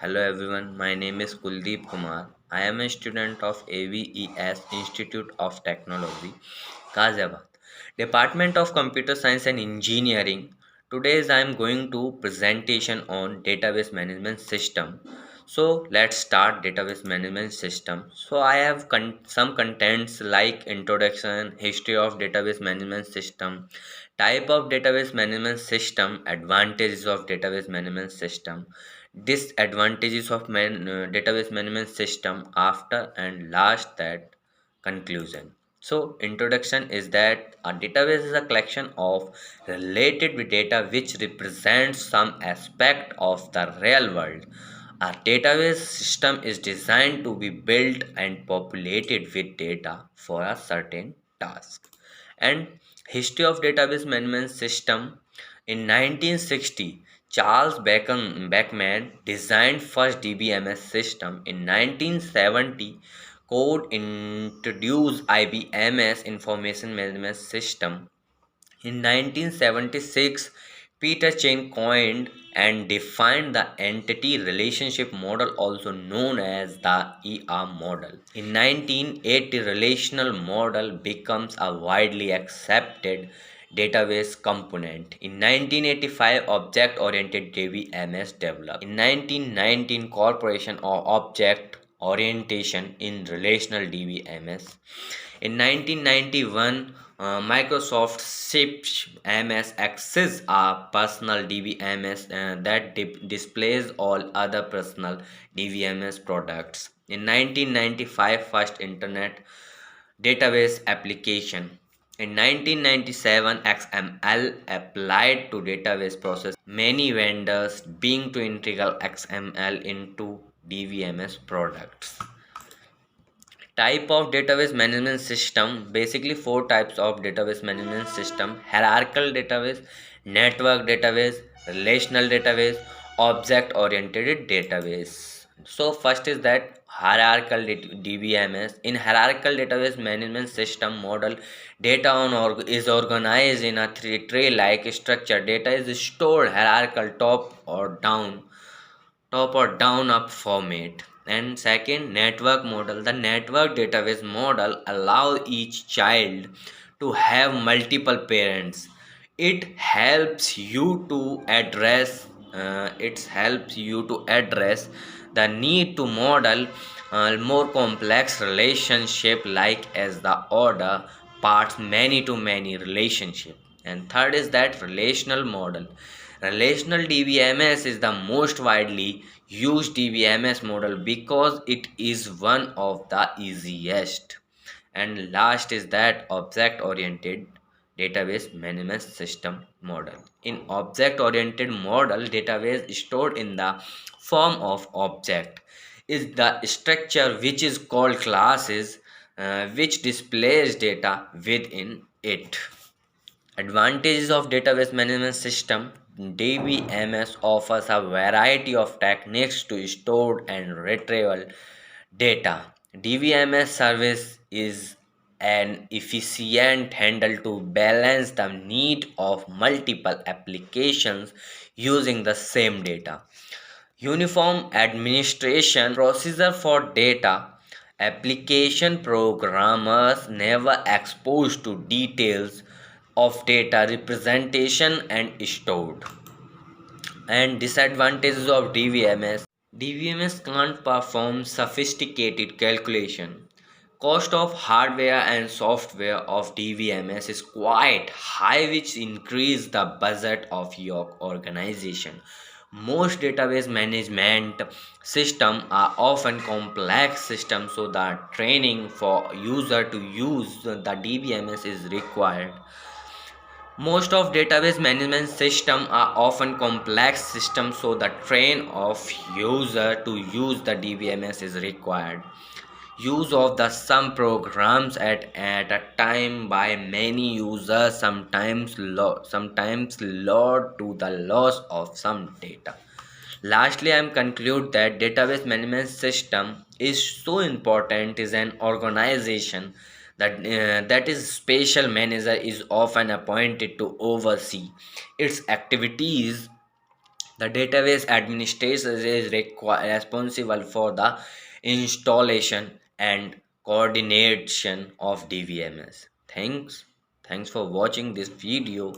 Hello everyone, my name is Kuldeep Kumar. I am a student of AVES Institute of Technology, Ghaziabad, Department of Computer Science and Engineering. Today I am going to presentation on database management system. So let's start database management system. So I have some contents like introduction, history of database management system, type of database management system, advantages of database management system, disadvantages of database management system, after and last that conclusion. So introduction is that a database is a collection of related with data which represents some aspect of the real world. A database system is designed to be built and populated with data for a certain task. And history of database management system: in 1960, Charles Beckman designed first DBMS system. In 1970, Code introduced IBMS information management system. In 1976, Peter Chain coined and defined the entity relationship model, also known as the ER model. In 1980, relational model becomes a widely accepted database component. In 1985, object-oriented DBMS developed. In 1919, incorporation of object orientation in relational DBMS. In 1991, Microsoft shipped MS Access, a personal DBMS that displays all other personal DBMS products. In 1995, first Internet database application. In 1997, XML applied to database process. Many vendors being to integrate XML into DBMS products. Type of database management system: basically four types of database management system: hierarchical database, network database, relational database, object oriented database. So first is that hierarchical DBMS. In hierarchical database management system model, data is organized in a tree like structure. Data is stored hierarchical, top or down up format. And second, network model: the network database model allow each child to have multiple parents. It helps you to address the need to model more complex relationship like as the order parts many to many relationship. And third is that relational model. Relational DBMS is the most widely used DBMS model because it is one of the easiest. And last is that object oriented database management system model. In object oriented model, database stored in the form of object is the structure which is called classes, which displays data within it. Advantages of database management system: DBMS offers a variety of techniques to store and retrieval data. DBMS service is an efficient handle to balance the need of multiple applications using the same data. Uniform administration procedure for data. Application programmers never exposed to details of data representation and stored. And disadvantages of DBMS: DBMS can't perform sophisticated calculation. Cost of hardware and software of DBMS is quite high, which increase the budget of your organization. Most database management systems are often complex systems, so the training for user to use the DBMS is required. Most of database management systems are often complex systems, so the train of user to use the DBMS is required. Use of the some programs at a time by many users sometimes led to the loss of some data. Lastly, I am conclude that database management system is so important is an organization that is special manager is often appointed to oversee its activities The database administrator is responsible for the installation and coordination of DVMS. Thanks for watching this video.